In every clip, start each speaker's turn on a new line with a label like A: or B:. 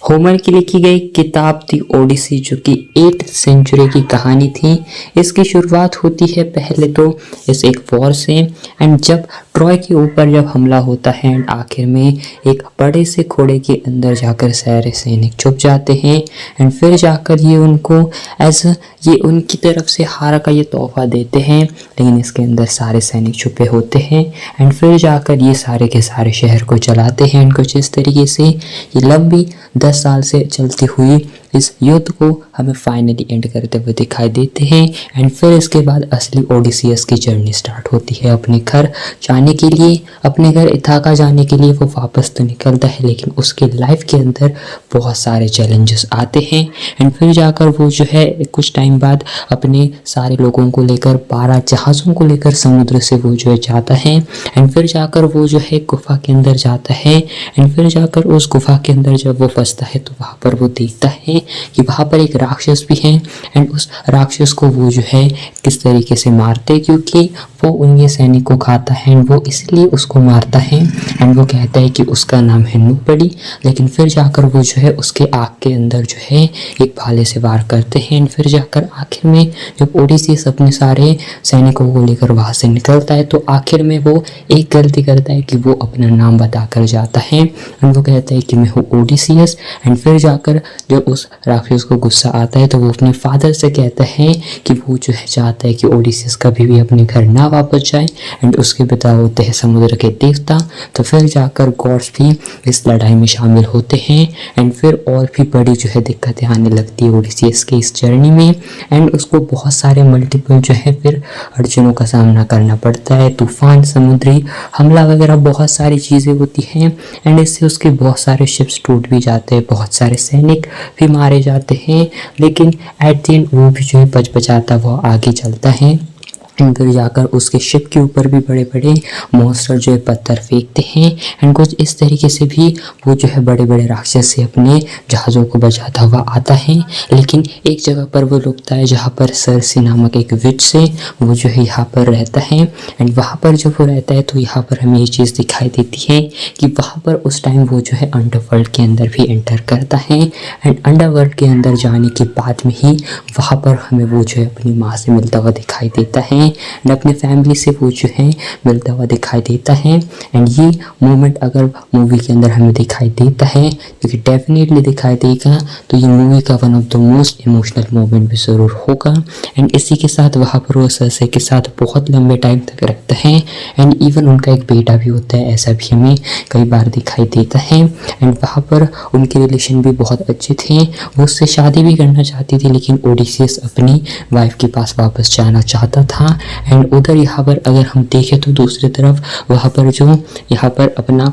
A: Homer की लिखी गई किताब थी ओडिसी, जो कि 8th सेंचुरी की कहानी थी। इसकी शुरुआत होती है पहले तो इस एक वॉर से, एंड जब ट्रॉय के ऊपर जब हमला होता है एंड आखिर में एक बड़े से घोड़े के अंदर जाकर सारे सैनिक छुप जाते हैं एंड फिर जाकर ये उनको ये उनकी तरफ से हार का ये तोहफा देते हैं, लेकिन इसके अंदर सारे सैनिक छुपे होते हैं एंड फिर जाकर ये सारे के सारे शहर को चलाते हैं। एंड कुछ इस तरीके से ये लंबी 10 साल से चलती हुई इस युद्ध को हमें फाइनली एंड करते हुए दिखाई देते हैं। एंड फिर इसके बाद असली ओडिसियस की जर्नी स्टार्ट होती है अपने घर जाने के लिए, अपने घर इथाका जाने के लिए वो वापस तो निकलता है, लेकिन उसके लाइफ के अंदर बहुत सारे चैलेंजेस आते हैं। एंड फिर जाकर वो जो है कुछ टाइम बाद अपने सारे लोगों को लेकर 12 जहाज़ों को लेकर समुद्र से वो जो है जाता है। एंड फिर जाकर वो जो है गुफा के अंदर जाता है एंड फिर जाकर उस गुफा के अंदर जब वो फंसता है तो वहाँ पर वो देखता है कि वहाँ पर एक राक्षस भी है एंड उस राक्षस को वो जो है किस तरीके से मारते, क्योंकि वो उनके सैनिक को खाता है एंड वो इसलिए उसको मारता है। एंड वो कहता है कि उसका नाम है नुपड़ी, लेकिन फिर जाकर वो जो है उसके आँख के अंदर जो है एक भाले से वार करते हैं। एंड फिर जाकर आखिर में जब ओडिसीयस अपने सारे सैनिकों को लेकर वहाँ से निकलता है तो आखिर में वो एक गलती करता है कि वो अपना नाम बताकर जाता है एंड वो कहता है कि मैं हूँ ओडिसीयस। एंड फिर जाकर जब उस राक्षस को गुस्सा आता है तो वो अपने फादर से कहता है कि वो जो है चाहता है कि ओडिसीयस कभी भी अपने घर ना वापस जाए एंड उसके पिता होते हैं समुद्र के देवता। तो फिर जाकर गॉड्स भी इस लड़ाई में शामिल होते हैं एंड फिर और भी बड़ी जो है दिक्कतें आने लगती है ओडिसीयस के इस जर्नी में एंड उसको बहुत सारे मल्टीपल जो है फिर अड़चनों का सामना करना पड़ता है, तूफान, समुद्री हमला वगैरह बहुत सारी चीज़ें होती हैं एंड इससे उसके बहुत सारे शिप्स टूट भी जाते हैं, बहुत सारे सैनिक भी मारे जाते हैं, लेकिन एट द एंड वो भी जो है बच-बचाता वो आगे चलता है। एंड फिर जाकर उसके शिप के ऊपर भी बड़े बड़े मॉन्स्टर जो है पत्थर फेंकते हैं एंड कुछ इस तरीके से भी वो जो है बड़े बड़े राक्षस से अपने जहाज़ों को बचाता हुआ आता है। लेकिन एक जगह पर वो रुकता है जहाँ पर सरसी नामक एक विच से वो जो है यहाँ पर रहता है एंड वहाँ पर जब वो रहता है तो यहाँ पर हमें ये चीज़ दिखाई देती है कि वहाँ पर उस टाइम वो जो है अंडरवर्ल्ड के अंदर भी एंटर करता है एंड अंडरवर्ल्ड के अंदर जाने के बाद में ही वहाँ पर हमें वो जो है अपनी माँ से मिलता हुआ दिखाई देता है एंड अपने फैमिली से वो जो है मिलता हुआ दिखाई देता है। एंड ये मोमेंट अगर मूवी के अंदर हमें दिखाई देता है, क्योंकि डेफिनेटली दिखाई देगा, तो ये मूवी का one of the most emotional moment भी ज़रूर होगा। एंड इसी के साथ वहाँ पर वो सरसे के साथ बहुत लंबे टाइम तक रहता है एंड इवन उनका एक बेटा भी होता है, ऐसा भी हमें कई बार दिखाई देता है। एंड वहाँ पर उनके रिलेशन भी बहुत अच्छे थे, वो उससे शादी भी करना चाहती थी, लेकिन ओडिसीयस अपनी वाइफ के पास वापस जाना चाहता था। एंड उधर यहाँ पर अगर हम देखें तो दूसरी तरफ वहाँ पर जो यहाँ पर अपना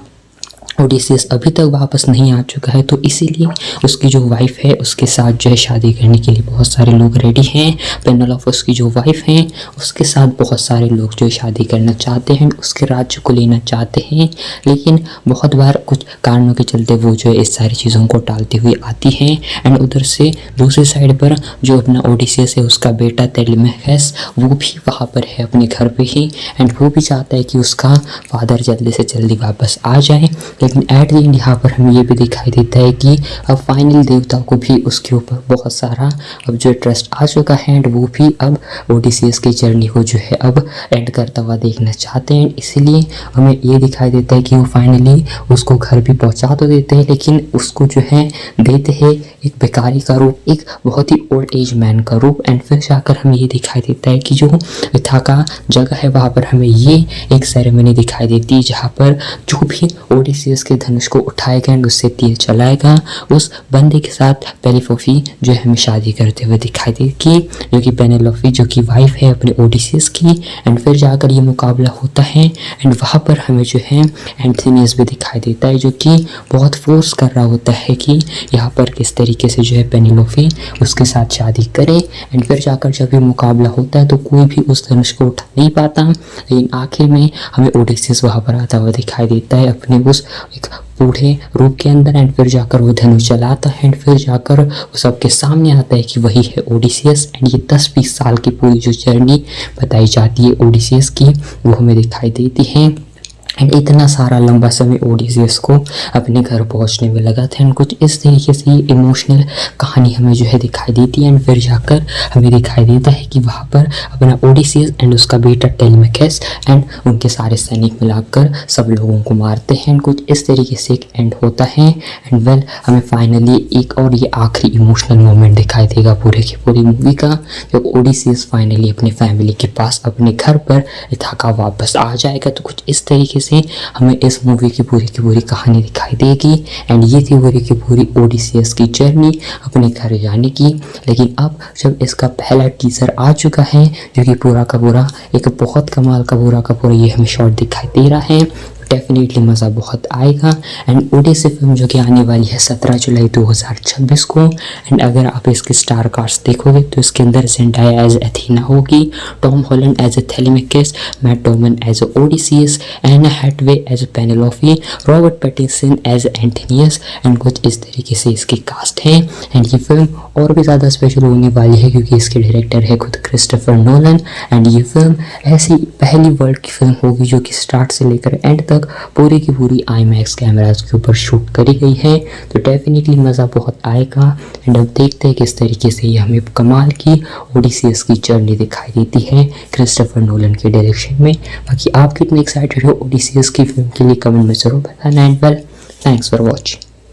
A: ओडिसीयस अभी तक वापस नहीं आ चुका है, तो इसीलिए उसकी जो वाइफ है उसके साथ जो है शादी करने के लिए बहुत सारे लोग रेडी हैं। पेनेलोपे उसकी जो वाइफ है उसके साथ बहुत सारे लोग जो है शादी करना चाहते हैं, उसके राज्य को लेना चाहते हैं, लेकिन बहुत बार कुछ कारणों के चलते वो जो है इस सारी चीज़ों को टालती हुई आती है। एंड उधर से दूसरी साइड पर जो अपना ओडिसीयस है उसका बेटा तेलेमेखस वो भी वहाँ पर है अपने घर पे ही एंड वो भी चाहता है कि उसका फादर जल्दी से जल्दी वापस आ जाए। लेकिन एट द एंड यहाँ पर हमें ये भी दिखाई देता है कि अब फाइनल देवताओं को भी उसके ऊपर बहुत सारा अब जो ट्रस्ट आ चुका है एंड वो भी अब ओडिसीयस की जर्नी को जो है अब एंड करता हुआ देखना चाहते हैं। इसीलिए हमें ये दिखाई देता है कि वो फाइनली उसको घर भी पहुँचा तो देते हैं, लेकिन उसको जो है देते हैं एक भिखारी का रूप, एक बहुत ही ओल्ड एज मैन का रूप। एंड फिर जाकर हमें ये दिखाई देता है कि जो इथाका जगह है वहाँ पर हमें ये एक सेरेमनी दिखाई देती है जहाँ पर जो भी ओडिसीयस के धनुष को उठाएगा एंड उससे तीर चलाएगा, उस बंदे के साथ पेनेलोपे जो है हमें शादी करते हुए दिखाई देगी, जो कि पेनेलोपे जो कि वाइफ है अपने ओडिसीयस की। एंड फिर जाकर ये मुकाबला होता है एंड वहाँ पर हमें जो है एंथोनियस भी दिखाई देता है, जो कि बहुत फोर्स कर रहा होता है कि यहाँ पर किस तरीके से जो है पेनेलोपे उसके साथ शादी करे। एंड फिर जाकर जब ये मुकाबला होता है तो कोई भी उस धनुष को उठा नहीं पाता, लेकिन आखिर में हमें ओडिसीयस वहाँ पर आता हुआ दिखाई देता है अपने उस एक बूढ़े रूप के अंदर। एंड फिर जाकर वो धनुष चलाता है एंड फिर जाकर वो सबके सामने आता है कि वही है ओडिसीयस। एंड ये 10-20 साल की पूरी जो जर्नी बताई जाती है ओडिसीयस की वो हमें दिखाई देती है। एंड इतना सारा लंबा समय ओडिसीयस को अपने घर पहुंचने में लगा था। एंड कुछ इस तरीके से ये इमोशनल कहानी हमें जो है दिखाई देती है। एंड फिर जाकर हमें दिखाई देता है कि वहाँ पर अपना ओडिसीयस एंड उसका बेटा टेलेमाकस एंड उनके सारे सैनिक मिलाकर सब लोगों को मारते हैं। एंड कुछ इस तरीके से एक एंड होता है। एंड वेल हमें फाइनली एक और ये आखिरी इमोशनल मोमेंट दिखाई देगा पूरे की पूरी मूवी का, जब ओडिसीयस फाइनली अपनी फैमिली के पास अपने घर पर इथाका वापस आ जाएगा। तो कुछ इस तरीके से हमें इस मूवी की पूरी कहानी दिखाई देगी। एंड ये थी पूरी की पूरी ओडिसीयस की जर्नी अपने घर जाने की। लेकिन अब जब इसका पहला टीजर आ चुका है, जो कि पूरा का पूरा एक बहुत कमाल का पूरा ये हमें शॉट दिखाई दे रहा है, डेफिनेटली मज़ा बहुत आएगा। एंड ओडिसी फिल्म जो कि आने वाली है 17 जुलाई 2026 को। एंड अगर आप इसके स्टार कास्ट देखोगे तो इसके अंदर ज़ेंडाया एज एथीना होगी, Tom Holland as a Telemachus, Matt Damon as a Odysseus, Anne Hathaway as a Penelope, Robert Pattinson as Antinous. And कुछ इस तरीके से इसकी कास्ट है। एंड ये फिल्म और भी ज़्यादा स्पेशल होने वाली है क्योंकि इसके डायरेक्टर है खुद क्रिस्टोफर नोलन। एंड ये फिल्म ऐसी पहली वर्ल्ड की फिल्म होगी जो कि स्टार्ट से लेकर एंड तक पूरी की पूरी IMAX कैमरास के ऊपर शूट करी गई है। तो डेफिनेटली मज़ा बहुत आएगा। एंड अब देखते हैं किस तरीके से ये हमें कमाल की ओडिसीयस की जर्नी दिखाई देती है क्रिस्टोफर नोलन के डायरेक्शन में। बाकी आप कितने एक्साइटेड हो ओडिसीयस की फिल्म के लिए कमेंट में ज़रूर बताना। And well thanks for watching.